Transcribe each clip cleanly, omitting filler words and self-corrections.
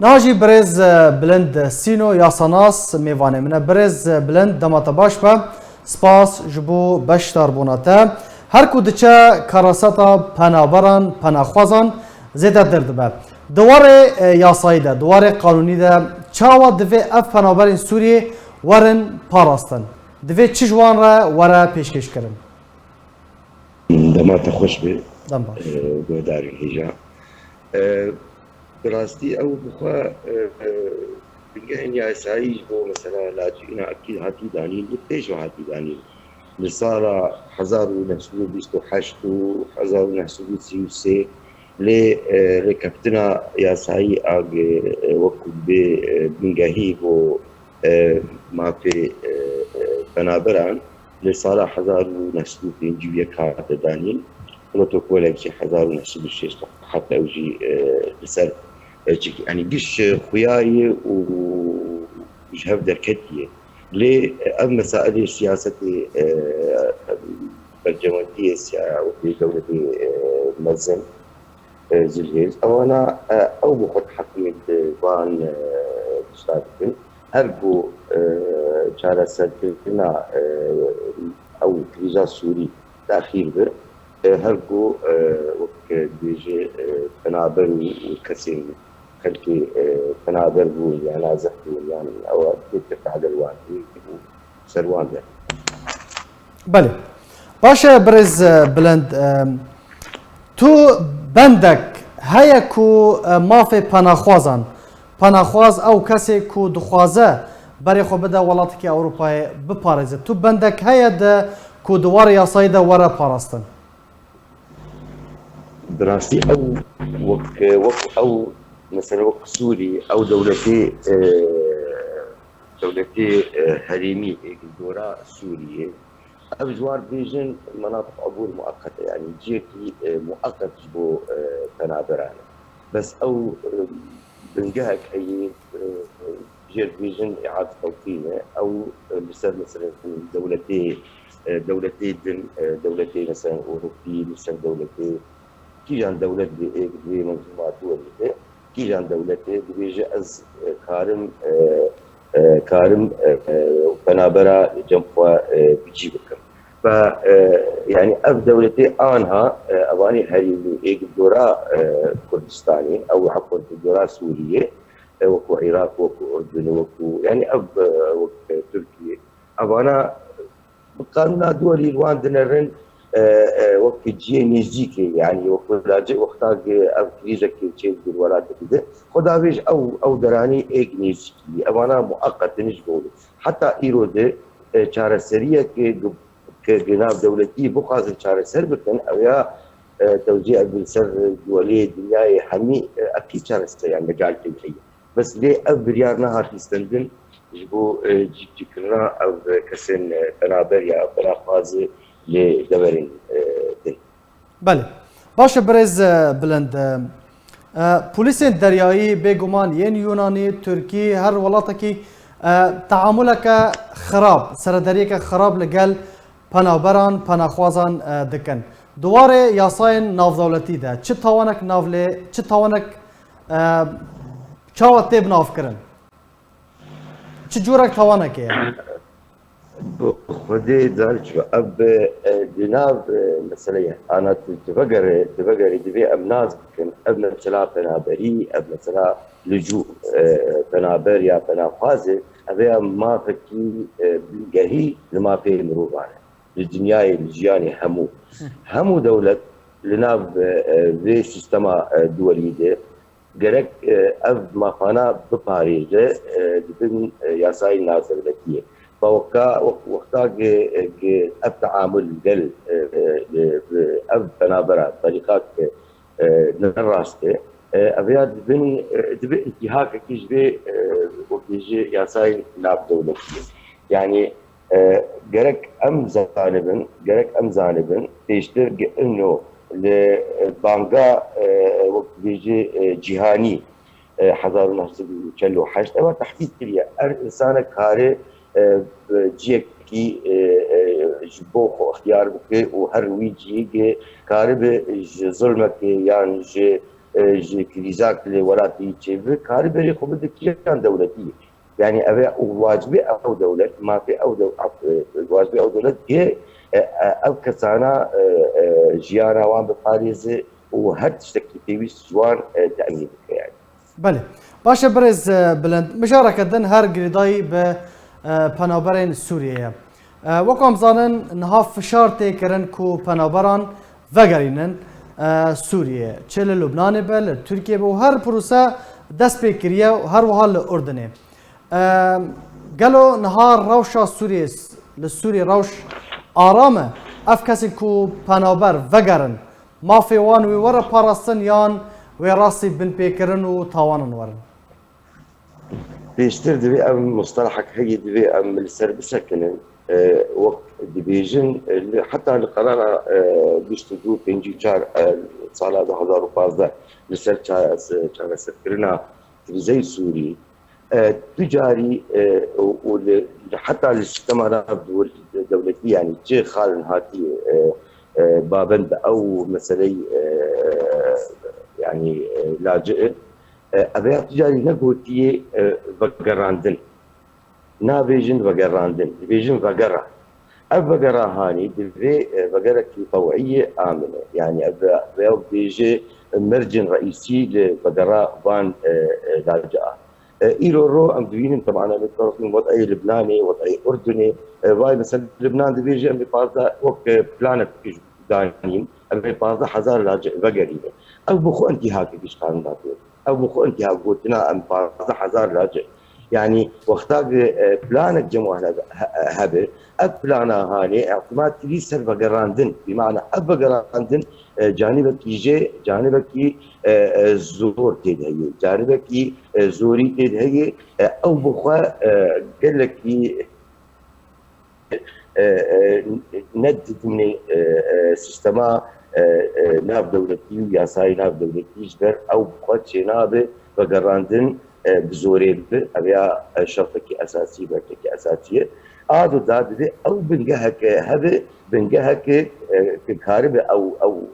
ناجی برز بلند سینو یا ساناس میوانه منه برز بلند دمات باش با سپاس جبو بشتار بوناته هر کودچه کاراساتا پنابران پناخوازان زیده درد به دواره یاسایی ده دواره قانونی ده چاوا دوی اف پنابرین سوریه ورن پاراستن دوی چی جوان را وره پیشکش کرن دمات خوش به دم باش گوداری هجا براستی او بخوا بنگه این یاسایی بو مثلا لاجئین اكيد هاتي دانيل ليش هاتي دانيل لصار 1928 و 1933 لكابتنا ياساي اج وكو بنجاهي بو ما في بنابران لصار 1930 جوية كارت دانيل بروتوكول شي 1906 حتى اوجي لسر يعني قش خياي وجهه دركتيه ليه مسائل السياسة الجمهورية وفي دولة منظم زلزال أو أنا أو بخط حكم الديوان بشتاكن هربو شارع سلطنا أو كريزا سوري تأخير به هربو وك بيجي تنابر وكسين خلكي تنابر بو يعني زحتو يعني أو تفتح دلوان سروان ده بله باشه برز بلند تو بندك هيا كو مافي پناخوازان پناخواز او کسی کو دخوازه برای خو بده ولات کی اروپای بپارزه تو بندك هيا ده کو دوار یاسای ده وره پاراستن دراسي او وك او مثلا وك سوري او دولتي هريمي دورا سورية او جوار بيجن مناطق عبور مؤقتة يعني جيكي مؤقت بو تنابران بس او بنجهك اي جير بيجن اعادة توطينه او بسبب مثلا دولتي مثلا اوروبي مثلا دولتي كيجان دولت بمنظومات دولية كيجان دولتي بيجي از كارم بنابرا جنبوا بيجي بكم ف يعني اف دولتي انها اواني هريمي ايك دورا كردستاني او عفوا دورا سوريه وكو عراق وكو اردن وكو يعني اف تركيا اوانا قانون دولي الوان دنرن وقت جي نزدیکی يعني وقتا كريزة كي بالولاد كده خدا بيج او دراني ايج نزدیکی اوانا مؤقت نجبول حتى ايرود چاره سريه كي جناب دولتي بقاز چاره سر بكن او يا توزيع بالسر دولي الدنيا حمي اكيد چاره سر يعني مجال تنحيه بس ليه بريار نهار يستندن جبو جيكنا او كسن تنابر يا بلاخازي لدورين دي بله باشه برز بلند پلیس دریایی بگمان ین یونانی ترکی هر ولاتی تعاملك خراب سردریک خراب لگل پنابران پناخوازان دکن دواره یاساین ناف دولتی ده چه توانک نافله چه توانک چاوت تیب ناف کرن چه جورک توانک يعني خدي دارج اب دينار مثلا انا تفقر دبي امناز كان اب مثلا بنابري اب مثلا لجوء بنابر يا بنافازه ابي ما فكي بلقاهي لما في مروبان الدنيا الجياني همو دولة لنا في سيستما دولي ده gerek ev mafana biparize dibin yasayı nazırletiye. وقتا التعامل قل اب بنابرة طريقات نراسته ابيات بن دبي انتهاك كيش بي وكيجي ياساي ناب دولتي يعني gerek ام زانبن تشتر انه لبانجا وقت بيجي جهاني 1948 اما تحديد كليا انسان كاري جيكي جبوخ اختيار بكي وهر ويجي كارب ظلمك يعني كريزاك لولاتي تشيف كاربري خبز كيان دولتي يعني أبي واجبي أو دولة ما في أو واجبي أو دولة هي أو كسانا جيانا وان بباريس وهر تشتكي تيويس جوان تأمين يعني. بله باشه برز بلند مشاركة هر گریدایی به پنابرین سوریه وکم زانن نها فشار تکرن کو پنابران وگرینن سوریه چه لبنان بل ترکیه و هر پروسه دست بکریه و هر وحال اردنه گلو نها روشا سوریه لسوریه روش آرامه اف کسی کو پنابر وگرن مافی وان وی وره پاراستن یان و راسي بن بيكرن وطوانن ورن بيشتر دبي ام مصطلحك هي دبي ام السر بسكن وقت ديفيجن حتى القرار بيشتدو بينجي شهر سال 2015 لسر شهر سكرنا زي سوري تجاري حتى الاستثمارات الدولتيه يعني جي خال هاتي بابند او مسألة يعني لاجئ أبيع تجاري نقوتي بقراندن نابيجن بقراندن بيجن بقرة بقرة هاني دبي بقرة طوعية آمنة يعني أبيع بيجي مرجن رئيسي لبقرة بان لاجئة إيرو رو أم دوينن طبعا أنا بتعرفين وضعي لبناني وضعي أردني باي مثلا لبنان دبيجي أم بفارضة وقت بلانت دانين أم بفارضة حزار لاجئ بقريبة أو بخو انتهاك كيش قانون داتور أو بخو انتهاك قلتنا أم بفارضة حزار لاجئ يعني وقتاق بلانك جموع هبه أب بلانا هاني اعتماد تليسر بقراندن بمعنى أب بقراندن جانبك يجي جانبك زور تدهي جانبك زوري تدهي أو بخوا قال لك ند من سيستما ناب دولتي وياساي ناب دولتي جبر أو بخوا تشينابه بقراندن بزوري أبيا شرطك أساسي برتك أساسية عادوا داد أو بنجهك هذا بنجهك كهارب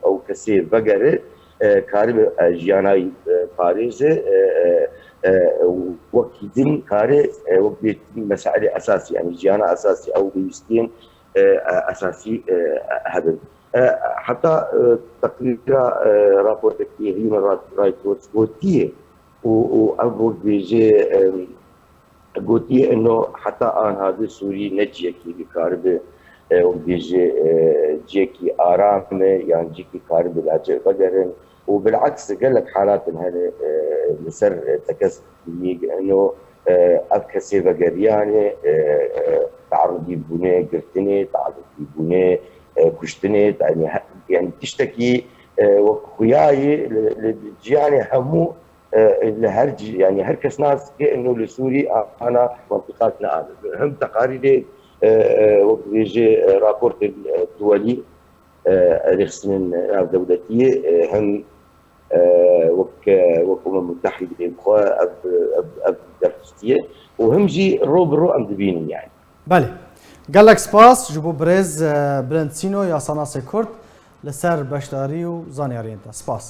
أو كسير بقرة كهارب جياناي باريس وكيدين كاره وبيت مسألة أساسية يعني جيانا أساسي أو بيستين أساسي هذا حتى تقرير رابورتك هيومن رايتس واتش وأبو بيجي قلتي إنه حتى أنا هذا سوري نجيكي بكارب وبيجي جيكي آرام يعني جيكي كارب لاجئ بدرن وبالعكس قال لك حالات هذا مسر تكسب إنه أبكسي بقريانة تعرضي بني قرتني تعرضي بني كشتني يعني تشتكي وخياي يعني همو الهرج يعني هركس ناس انه لسوري انا منطقتنا هذا هم تقارير وقت يجي رابورت الدولي رخصن دولتيه هم وك متحده الاخوه اب درستيه وهم جي روبرو ام دبين يعني بله قال لك سباس جبو بريز بلنسينو يا ساناس كورت لسر بشداري وزانياري انت سباس